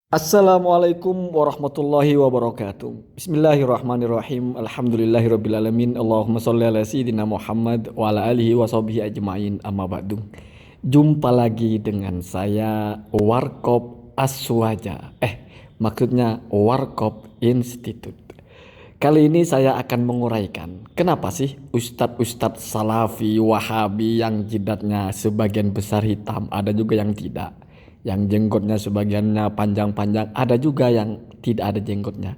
Assalamualaikum warahmatullahi wabarakatuh. Bismillahirrahmanirrahim. Alhamdulillahirrabbilalamin. Allahumma sholli ala sayyidina Muhammad wa ala alihi wa sahbihi ajma'in, amma ba'du. Jumpa lagi dengan saya Warkop Aswaja. Maksudnya Warkop Institute. Kali ini saya akan menguraikan kenapa sih ustadz-ustadz salafi wahabi yang jidatnya sebagian besar hitam, ada juga yang tidak. Yang jenggotnya sebagiannya panjang-panjang, ada juga yang tidak ada jenggotnya.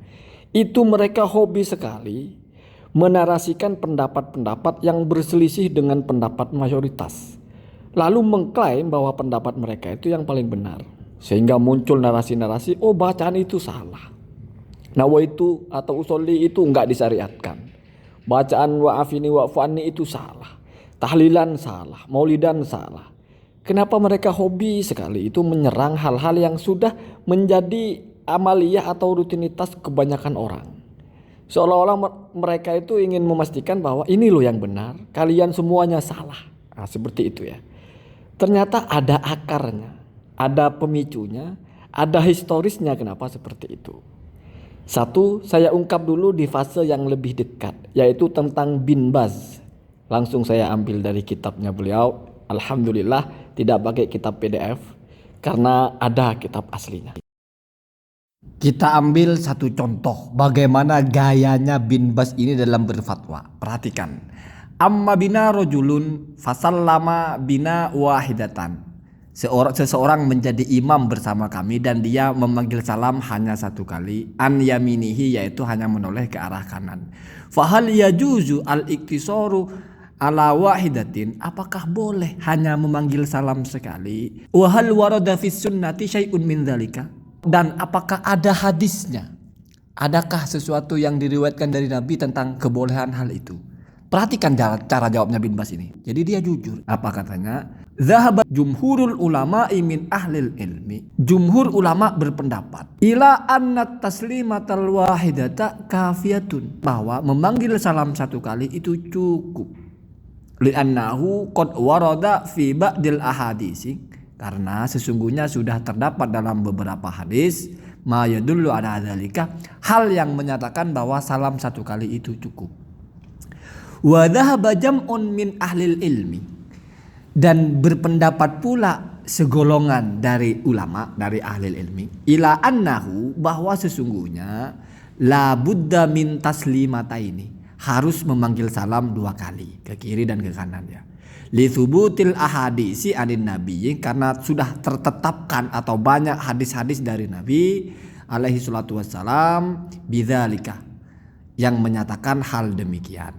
Itu mereka hobi sekali menarasikan pendapat-pendapat yang berselisih dengan pendapat mayoritas. Lalu mengklaim bahwa pendapat mereka itu yang paling benar. Sehingga muncul narasi-narasi, oh bacaan itu salah. Nawaitu atau usolli itu enggak disyariatkan. Bacaan wa'afini wa'fu'anni itu salah. Tahlilan salah, maulidan salah. Kenapa mereka hobi sekali itu menyerang hal-hal yang sudah menjadi amaliyah atau rutinitas kebanyakan orang. Seolah-olah mereka itu ingin memastikan bahwa ini loh yang benar, kalian semuanya salah. Nah, seperti itu ya. Ternyata ada akarnya, ada pemicunya, ada historisnya kenapa seperti itu. Satu, saya ungkap dulu di fase yang lebih dekat, yaitu tentang Bin Baz. Langsung saya ambil dari kitabnya beliau. Alhamdulillah tidak pakai kitab PDF karena ada kitab aslinya. Kita ambil satu contoh bagaimana gayanya Bin Baz ini dalam berfatwa. Perhatikan. Amma bina rojulun fasallama bina wahidatan. Seseorang menjadi imam bersama kami dan dia memanggil salam hanya satu kali. An yaminihi, yaitu hanya menoleh ke arah kanan. Fahal yajuzu al-iktisaru ala wahidatin, apakah boleh hanya memanggil salam sekali? Wa hal warada fis sunnati syai'un min dzalika, dan apakah ada hadisnya? Adakah sesuatu yang diriwayatkan dari Nabi tentang kebolehan hal itu? Perhatikan cara jawabnya Bin Baz ini. Jadi dia jujur. Apa katanya? Zahaba jumhurul ulama'i min ahlil ilmi. Jumhur ulama berpendapat ila anna taslimatal wahidata kafiyatun, bahwa memanggil salam satu kali itu cukup. Li'annahu qad warada fi ba'dil ahadisi, karena sesungguhnya sudah terdapat dalam beberapa hadis ma yadullu ala dzalika, hal yang menyatakan bahwa salam satu kali itu cukup. Wa dhahaba jam'un min ahlil ilmi, dan berpendapat pula segolongan dari ulama, dari ahli ilmi, ila annahu, bahwa sesungguhnya la budda min taslimataini, harus memanggil salam dua kali, ke kiri dan ke kanan ya. Li thubutil ahadisi anin nabi, karena sudah tertetapkan atau banyak hadis-hadis dari Nabi alaihi salatu wassalam bidzalika, yang menyatakan hal demikian.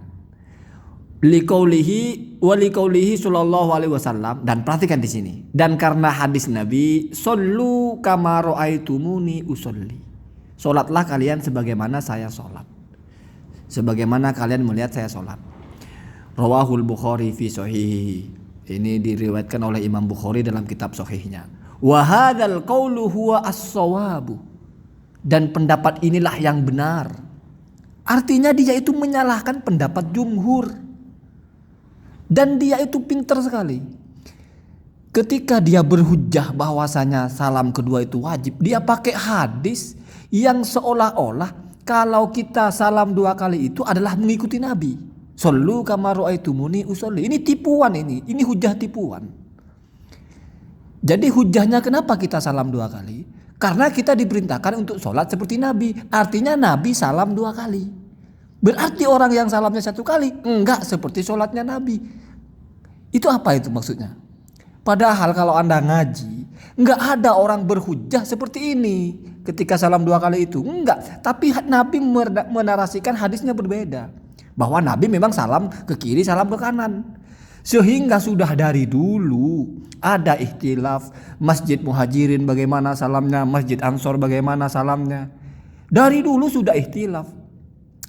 Liqaulihi wa liqaulihi sallallahu alaihi wasallam, dan perhatikan di sini, dan karena hadis Nabi, shollu kama raaitumuni usolli, salatlah kalian sebagaimana saya salat, sebagaimana kalian melihat saya sholat. Rawahul Bukhari fi sahihi, ini diriwayatkan oleh Imam Bukhari dalam kitab sahihnya. Wa hadzal qaulu huwa as-shawabu, dan pendapat inilah yang benar. Artinya dia itu menyalahkan pendapat jumhur. Dan dia itu pintar sekali. Ketika dia berhujjah bahwasanya salam kedua itu wajib, dia pakai hadis yang seolah-olah kalau kita salam dua kali itu adalah mengikuti Nabi. Shollu kama ra'aitumuni usolli. Ini tipuan ini hujah tipuan. Jadi hujahnya kenapa kita salam dua kali? Karena kita diperintahkan untuk sholat seperti Nabi. Artinya Nabi salam dua kali. Berarti orang yang salamnya satu kali enggak seperti sholatnya Nabi. Itu apa itu maksudnya? Padahal kalau Anda ngaji, enggak ada orang berhujah seperti ini ketika salam dua kali itu. Enggak. Tapi Nabi menarasikan hadisnya berbeda. Bahwa Nabi memang salam ke kiri, salam ke kanan. Sehingga sudah dari dulu ada ikhtilaf. Masjid Muhajirin bagaimana salamnya, Masjid Ansor bagaimana salamnya. Dari dulu sudah ikhtilaf.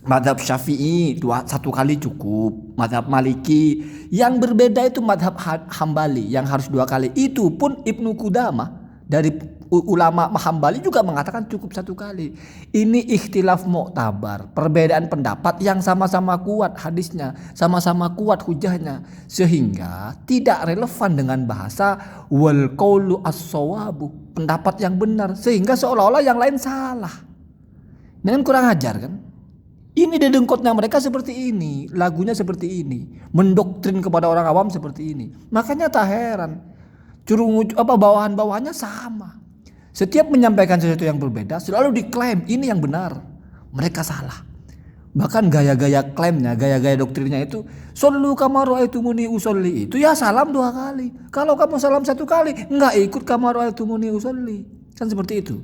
Madhab Syafi'i satu kali cukup. Madhab Maliki yang berbeda itu madhab Hambali yang harus dua kali. Itu pun Ibnu Qudamah Dari ulama Hambali juga mengatakan cukup 1 kali. Ini ikhtilaf mu'tabar, perbedaan pendapat yang sama-sama kuat hadisnya, sama-sama kuat hujahnya, sehingga tidak relevan dengan bahasa wal qaulu as-shawabu, pendapat yang benar, sehingga seolah-olah yang lain salah. Ini kan kurang ajar kan? Ini dedengkotnya mereka seperti ini, lagunya seperti ini, mendoktrin kepada orang awam seperti ini. Makanya tak heran bawahan-bawahannya sama. Setiap menyampaikan sesuatu yang berbeda selalu diklaim ini yang benar, mereka salah. Bahkan gaya-gaya klaimnya, gaya-gaya doktrinnya itu sallu kama ra'aitumuni usolli, itu ya salam 2 kali. Kalau kamu salam 1 kali, enggak ikut kama ra'aitumuni usolli. Kan seperti itu.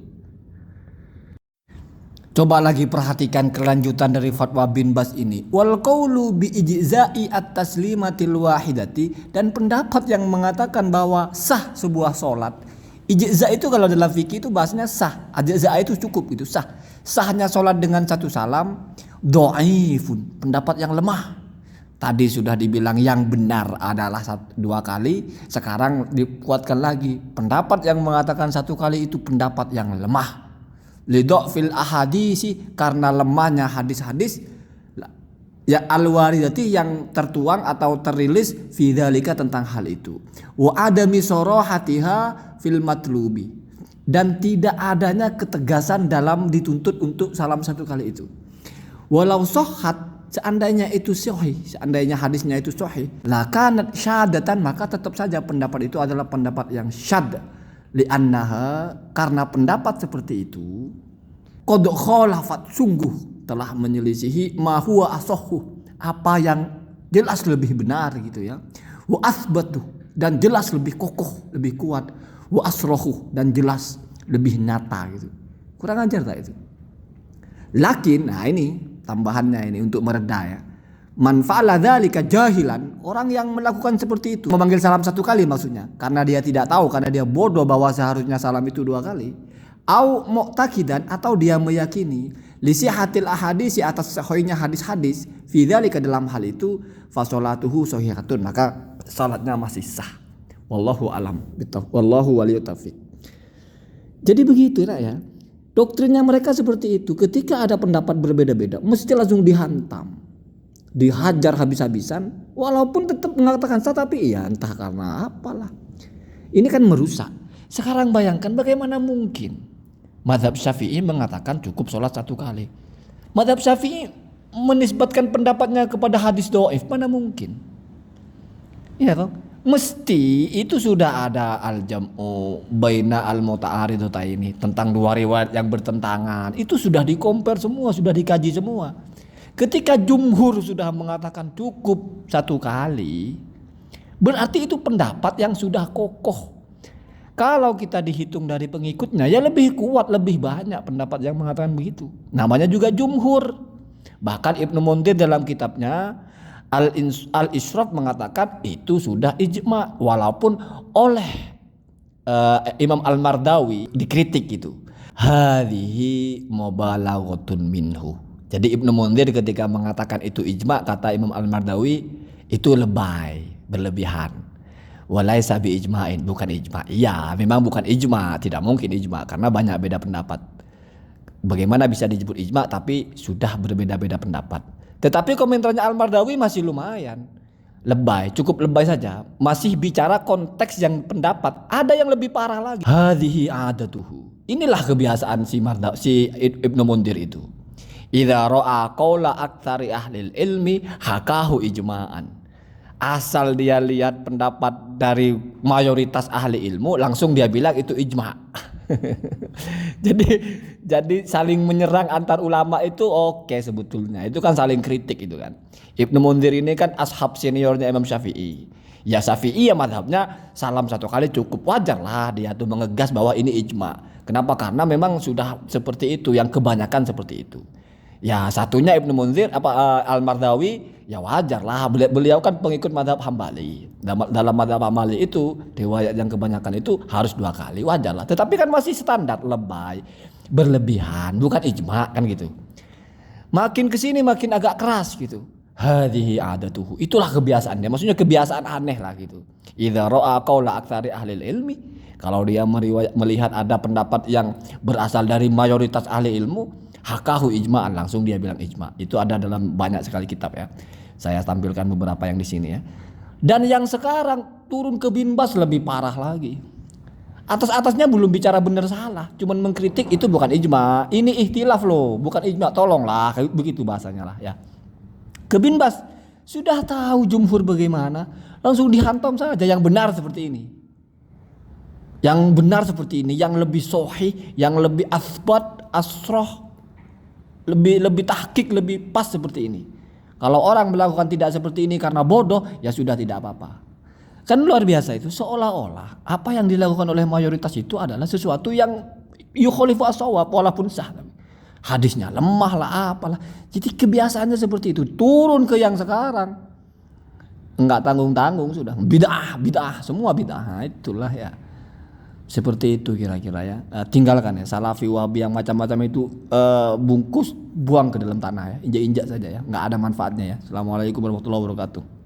Coba lagi perhatikan kelanjutan dari fatwa bin Bas ini. Wal qaulu bi ijza'i at-taslimatil wahidati, dan pendapat yang mengatakan bahwa sah sebuah solat. Ijza itu kalau dalam fikih itu bahasanya sah. Ijza itu cukup, itu sah. Sahnya solat dengan 1 salam dhaifun, pendapat yang lemah. Tadi sudah dibilang yang benar adalah 2 kali, sekarang dikuatkan lagi. Pendapat yang mengatakan 1 kali itu pendapat yang lemah. Lidhafil ahadisi, karena lemahnya hadis-hadis ya al-waridati yang tertuang atau terilis fi dzalika tentang hal itu. Wa adami sarahatiha fil matlubi, dan tidak adanya ketegasan dalam dituntut untuk salam 1 kali itu. Walau sahhat, seandainya itu sahih, seandainya hadisnya itu sahih, la kanat syadatan, maka tetap saja pendapat itu adalah pendapat yang syad. Li'annaha, karena pendapat seperti itu qad khalafat, sungguh telah menyelisihi ma huwa asahhu, apa yang jelas lebih benar gitu ya. Wa asbatu, dan jelas lebih kokoh, lebih kuat. Wa asrahu, dan jelas lebih nyata gitu. Kurang ajar tak itu? Lakin, nah ini tambahannya ini untuk mereda ya. Man fa'ala dzalika jahilan, orang yang melakukan seperti itu, memanggil salam 1 kali maksudnya, karena dia tidak tahu, karena dia bodoh bahwa seharusnya salam itu 2 kali. Au mu'taqidan, atau dia meyakini li sihatil ahadisi, atas sahihnya hadis-hadis, fi dzalika, dalam hal itu, fa sholatuhu shahihatun, maka salatnya masih sah. Wallahu alam, wallahu waliyut taufiq. Jadi begitu ya. Doktrinnya mereka seperti itu. Ketika ada pendapat berbeda-beda, mesti langsung dihantam, dihajar habis-habisan, walaupun tetap mengatakan sah, tapi ya entah karena apalah. Ini kan merusak. Sekarang bayangkan bagaimana mungkin mazhab Syafi'i mengatakan cukup sholat 1 kali. Mazhab Syafi'i menisbatkan pendapatnya kepada hadis dhaif, mana mungkin? Iya toh? Mesti itu sudah ada al-jam'u baina al-muta'aridataini, tentang 2 riwayat yang bertentangan. Itu sudah di-compare semua, sudah dikaji semua. Ketika jumhur sudah mengatakan cukup 1 kali, berarti itu pendapat yang sudah kokoh. Kalau kita dihitung dari pengikutnya, ya lebih kuat, lebih banyak pendapat yang mengatakan begitu. Namanya juga jumhur. Bahkan Ibnu Munzir dalam kitabnya Al-Ishraf mengatakan itu sudah ijma, walaupun oleh Imam Al-Mardawi dikritik itu. Hadhihi mubalaghatun minhu. Jadi Ibnu Munzir ketika mengatakan itu ijma, kata Imam Al-Mardawi, itu lebay, berlebihan. Walaisa bi ijma'in, bukan ijma. Ya, memang bukan ijma, tidak mungkin ijma karena banyak beda pendapat. Bagaimana bisa disebut ijma tapi sudah berbeda-beda pendapat. Tetapi komentarnya Al-Mardawi masih lumayan. Lebay, cukup lebay saja. Masih bicara konteks yang pendapat. Ada yang lebih parah lagi. Hadhihi adatuhu. Inilah kebiasaan si Ibnu Munzir itu. Idza ra'a qaula aktsari ahli ilmi hakahu ijma'an. Asal dia lihat pendapat dari mayoritas ahli ilmu, langsung dia bilang itu ijma'. Jadi saling menyerang antar ulama itu oke sebetulnya. Itu kan saling kritik itu kan. Ibnu Munzir ini kan ashab seniornya Imam Syafi'i. Ya Syafi'i ya madhabnya salam 1 kali cukup, wajar lah dia tuh mengegas bahwa ini ijma'. Kenapa? Karena memang sudah seperti itu, yang kebanyakan seperti itu. Ya satunya Ibnu Munzir Al-Mardawi, ya wajar lah, beliau kan pengikut madhab Hambali. Dalam madhab Hambali itu riwayat yang kebanyakan itu harus 2 kali, wajar lah. Tetapi kan masih standar, lebay, berlebihan, bukan ijma' kan gitu. Makin kesini makin agak keras gitu. Hadhihi adatuhu, itulah kebiasaannya, maksudnya kebiasaan aneh lah gitu. Idza ra'a qaula aktsari ahli ilmi, Kalau dia melihat ada pendapat yang berasal dari mayoritas ahli ilmu, hakahu ijma'an, langsung dia bilang ijma'. Itu ada dalam banyak sekali kitab ya. Saya tampilkan beberapa yang di sini ya. Dan yang sekarang turun ke binbas lebih parah lagi. Atas-atasnya belum bicara benar salah, cuman mengkritik, itu bukan ijma'. Ini ikhtilaf loh, bukan ijma'. Tolonglah, begitu bahasanya lah ya. Ke binbas sudah tahu jumhur bagaimana, langsung dihantam saja yang benar seperti ini. Yang benar seperti ini, yang lebih sahih, yang lebih asbat, asroh, lebih tahqiq, lebih pas seperti ini. Kalau orang melakukan tidak seperti ini karena bodoh, ya sudah tidak apa-apa. Kan luar biasa itu, seolah-olah apa yang dilakukan oleh mayoritas itu adalah sesuatu yang yukhalifu as-shawab walaupun sah. Hadisnya lemah lah apalah. Jadi kebiasaannya seperti itu, turun ke yang sekarang. Enggak tanggung-tanggung sudah. Bid'ah, semua bid'ah. Nah, itulah ya. Seperti itu kira-kira ya. Tinggalkan ya salafi wahabi yang macam-macam itu, bungkus buang ke dalam tanah ya. Injak-injak saja ya. Enggak ada manfaatnya ya. Assalamualaikum warahmatullahi wabarakatuh.